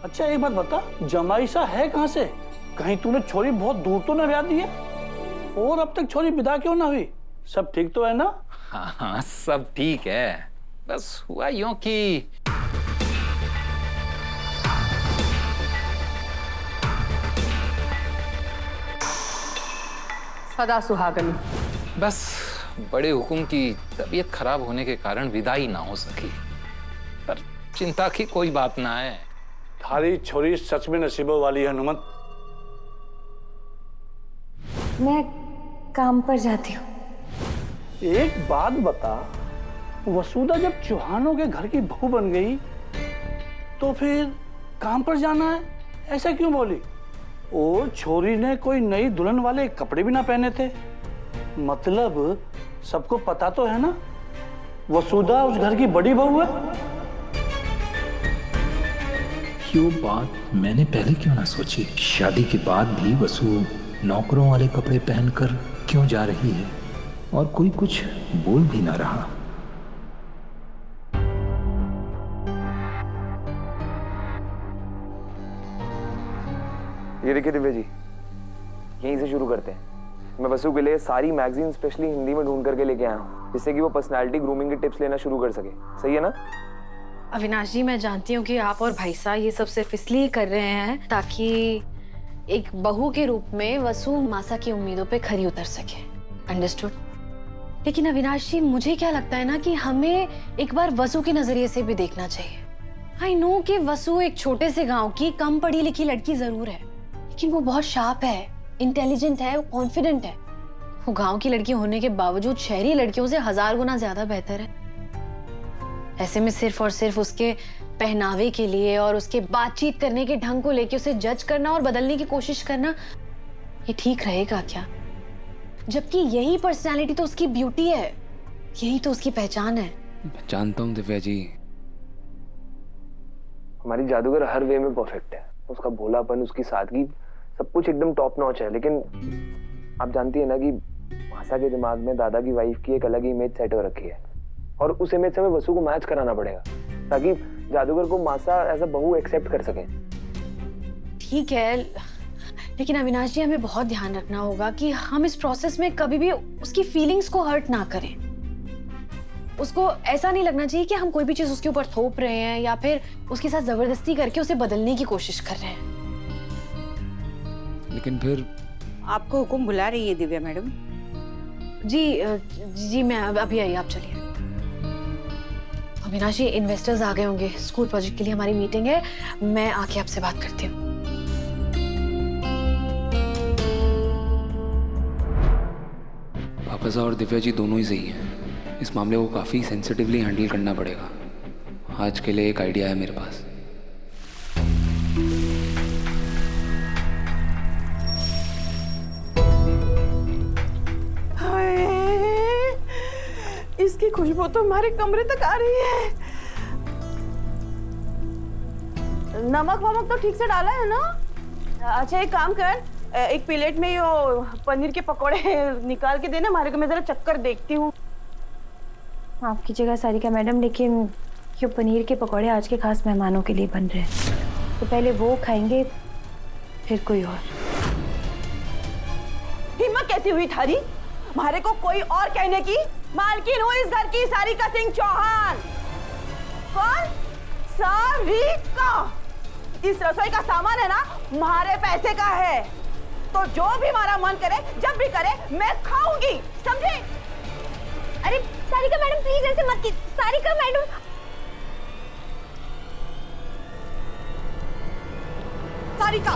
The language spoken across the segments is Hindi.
अच्छा एक बात बता, जमाई सा है कहाँ से? कहीं तूने छोरी बहुत दूर तो न ब्याह दी है? और अब तक छोरी विदा क्यों ना हुई? सब ठीक तो है ना? हाँ हाँ, सब ठीक है। बस हुआ यूं कि सदा सुहागन। बस बड़े हुकुम की तबीयत खराब होने के कारण विदाई ना हो सकी, पर चिंता की कोई बात ना है। थारी छोरी सच में नसीबों वाली है हनुमत। मैं काम पर जाती हूँ। एक बात बता, वसुधा जब चौहानों के घर की बहू बन गई तो फिर काम पर जाना है ऐसा क्यों बोली? और छोरी ने कोई नई दुल्हन वाले कपड़े भी ना पहने थे। मतलब सबको पता तो है ना, वसुधा उस घर की बड़ी बहू है। ये बात मैंने पहले क्यों ना सोची? शादी के बाद भी वसु नौकरों वाले कपड़े पहनकर क्यों जा रही है और कोई कुछ बोल भी ना रहा। ये देखिए दिव्या जी, यहीं से शुरू करते हैं। मैं वसु के लिए सारी मैगजीन स्पेशली हिंदी में ढूंढ करके लेके आया हूँ, जिससे कि वो पर्सनालिटी ग्रूमिंग के टिप्स लेना शुरू कर सके। सही है ना? अविनाश जी, मैं जानती हूँ कि आप और भाई साहब ये सब सिर्फ इसलिए कर रहे हैं ताकि एक बहू के रूप में वसु मासा की उम्मीदों पे खरी उतर सके। अंडरस्टूड? लेकिन अविनाश जी, मुझे क्या लगता है ना कि हमें एक बार वसु के नजरिए से भी देखना चाहिए। आई नो कि वसु एक छोटे से गांव की कम पढ़ी लिखी लड़की जरूर है, लेकिन वो बहुत शार्प है, इंटेलिजेंट है, कॉन्फिडेंट है। वो गांव की लड़की होने के बावजूद शहरी लड़कियों से 1000 गुना ज्यादा बेहतर है। ऐसे में सिर्फ और सिर्फ उसके पहनावे के लिए और उसके बातचीत करने के ढंग को लेके उसे जज करना और बदलने की कोशिश करना, ये ठीक रहेगा क्या? जबकि यही पर्सनालिटी तो उसकी ब्यूटी है, यही तो उसकी पहचान है। मैं जानता हूँ दिव्या जी, हमारी जादूगर हर वे में परफेक्ट है। उसका भोलापन, उसकी सादगी, सब कुछ एकदम टॉप नॉच है। लेकिन आप जानती है ना कि मासा के दिमाग में दादा की वाइफ की एक अलग ही इमेज सेट हो रखी है, और उस इमेज से हमें वसु को मैच कराना पड़ेगा ताकि जादूगर को मासा एज अ बहू एक्सेप्ट कर सके। ठीक है, लेकिन अविनाश जी, हमें बहुत ध्यान रखना होगा कि हम इस प्रोसेस में कभी भी उसकी फीलिंग्स को हर्ट ना करें। उसको ऐसा नहीं लगना चाहिए कि हम कोई भी चीज उसके ऊपर थोप रहे हैं या फिर उसके साथ जबरदस्ती करके उसे बदलने की कोशिश कर रहे हैं। लेकिन फिर आपको हुकुम बुला रही है दिव्या मैडम। जी मैं अभी आई, आप चलिए। अविनाश जी, इन्वेस्टर्स आ गए होंगे, स्कूल प्रोजेक्ट के लिए हमारी मीटिंग है, मैं आके आपसे बात करती हूँ। पापा साहब और दिव्या जी दोनों ही सही हैं। इस मामले को काफ़ी सेंसिटिवली हैंडल करना पड़ेगा। आज के लिए एक आइडिया है मेरे पास। इसकी खुशबू तो हमारे कमरे तक आ रही है। नमक वमक तो ठीक से डाला है ना? अच्छा एक काम कर, एक प्लेट में यो पनीर के पकोड़े निकाल के देना हमारे को, मैं जरा चक्कर देखती हूँ। माफ कीजिएगा सारिका मैडम, लेकिन ये पनीर के पकौड़े आज के खास मेहमानों के लिए बन रहे हैं, तो पहले वो खाएंगे फिर कोई और। हिम्मत कैसी हुई थारी हमारे को कोई और कहने की? मालकिन हूँ इस घर की, सारिका सिंह चौहान। कौन? सारिका। इस रसोई का सामान है ना, हमारे पैसे का है, तो जो भी हमारा मन करे जब भी करे मैं खाऊंगी, समझे? अरे सारिका मैडम प्लीज ऐसे मत की। सारिका मैडम, सारिका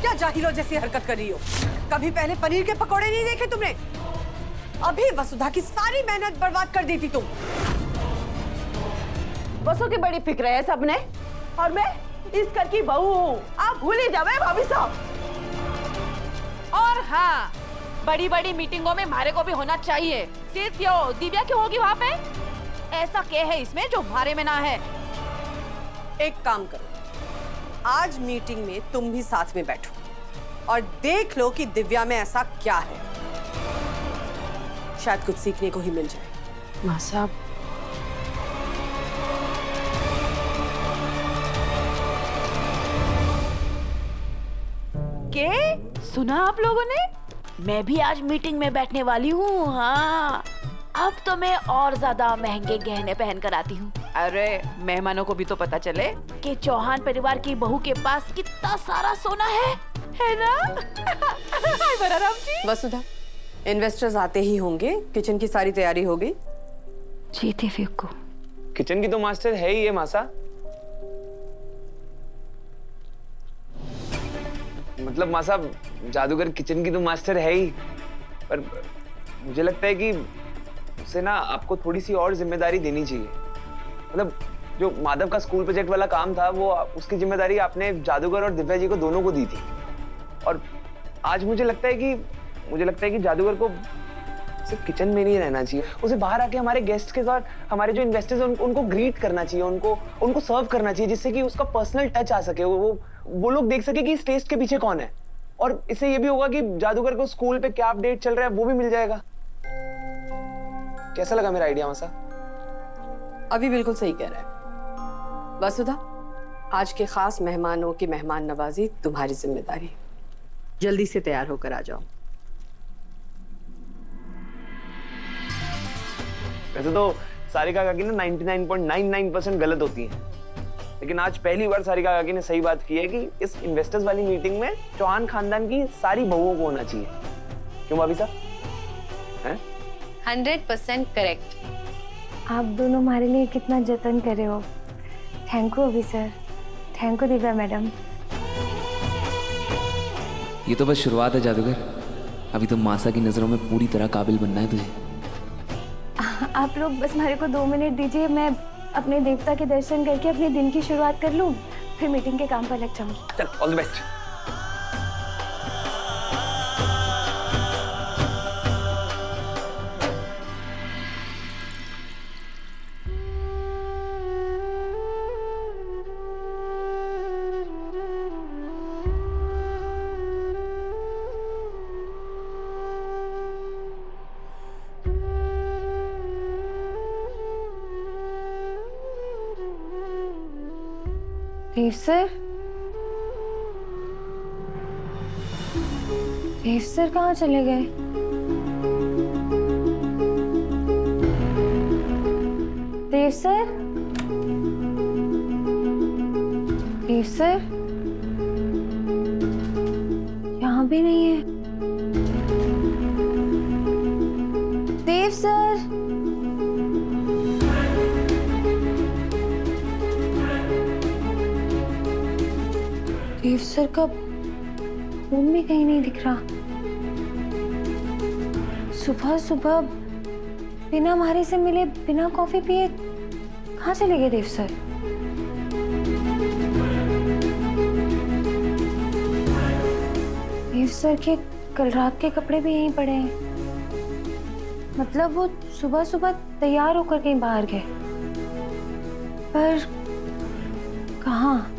क्या जाहिलो जैसी हरकत कर रही हो? कभी पहले पनीर के पकोड़े नहीं देखे तुमने? अभी वसुधा की सारी मेहनत बर्बाद कर दी थी तुम। वसु की बड़ी फिक्र है सबने, और मैं इस घर की बहू हूँ, आप भूल ही जावे भाभी साहब। और हाँ, बड़ी बड़ी मीटिंगों में हमारे को भी होना चाहिए। सिर्फ क्यों दिव्या क्यों होगी वहाँ पे? ऐसा क्या है इसमें जो हमारे में ना है? एक काम करो, आज मीटिंग में तुम भी साथ में बैठो और देख लो कि दिव्या में ऐसा क्या है। शायद कुछ सीखने को ही मिल जाए। माँ साहब, ओके, सुना आप लोगों ने? मैं भी आज मीटिंग में बैठने वाली हूँ। हाँ, अब तो मैं और ज्यादा महंगे गहने पहन कर आती हूँ। अरे मेहमानों को भी तो पता चले कि चौहान परिवार की बहू के पास कितना सारा सोना है ना? हाय बलराम जी। वसुधा, इन्वेस्टर्स आते ही होंगे, किचन की सारी तैयारी हो गई? जी दिव्या। किचन की तो मास्टर है ही है मासा। मतलब मासा, जादूगर किचन की तो मास्टर है ही, पर मुझे लगता है कि उसे ना आपको थोड़ी सी और जिम्मेदारी देनी चाहिए। मतलब जो माधव का स्कूल प्रोजेक्ट वाला काम था, वो उसकी जिम्मेदारी आपने जादूगर और दिव्या जी को दोनों को दी थी। और आज मुझे लगता है कि जादूगर को सिर्फ किचन में नहीं रहना चाहिए, उसे बाहर आके हमारे गेस्ट के साथ, हमारे जो इन्वेस्टर्स हैं उनको ग्रीट करना चाहिए, उनको सर्व करना चाहिए, जिससे कि उसका पर्सनल टच आ सके, वो लोग देख सके कि इस टेस्ट के पीछे कौन है। और इससे ये भी होगा कि जादूगर को स्कूल पे क्या अपडेट चल रहा है वो भी मिल जाएगा। कैसा लगा मेरा आइडिया मासा? अभी बिल्कुल सही कह रहा है। वसुधा, आज के खास मेहमानों की मेहमान नवाजी तुम्हारी जिम्मेदारी। जल्दी से तैयार होकर आ जाओ। वैसे तो सारिका काकी ना 99.99% गलत होती हैं, लेकिन आज पहली बार सारिका काकी ने सही बात की है कि इस इन्वेस्टर्स वाली मीटिंग में चौहान खानदान की सारी बहुओं को होना चाहिए। क्यों भाभी साहब? हैं? 100% करेक्ट। आप दोनों हमारे लिए कितना जतन कर रहे हो। थैंक यू अभी sir, thank you Divya madam. ये तो बस शुरुआत है जादूगर, अभी तो मासा की नज़रों में पूरी तरह काबिल बनना है तुझे। आप लोग बस हमारे को 2 मिनट दीजिए, मैं अपने देवता के दर्शन करके अपने दिन की शुरुआत कर लूँ, फिर मीटिंग के काम पर लग जाऊंगी। चल, all the best. Dev sir, Dev sir कहाँ चले गए? देव सर, देव सर यहाँ भी नहीं है। देव सर, देव सर का रूम भी कहीं नहीं दिख रहा। सुबह सुबह बिना हमारे से मिले, बिना कॉफी पिए कहाँ चले गए देव सर? देव सर के कल रात के कपड़े भी यहीं पड़े हैं। मतलब वो सुबह सुबह तैयार होकर कहीं बाहर गए, पर कहाँ?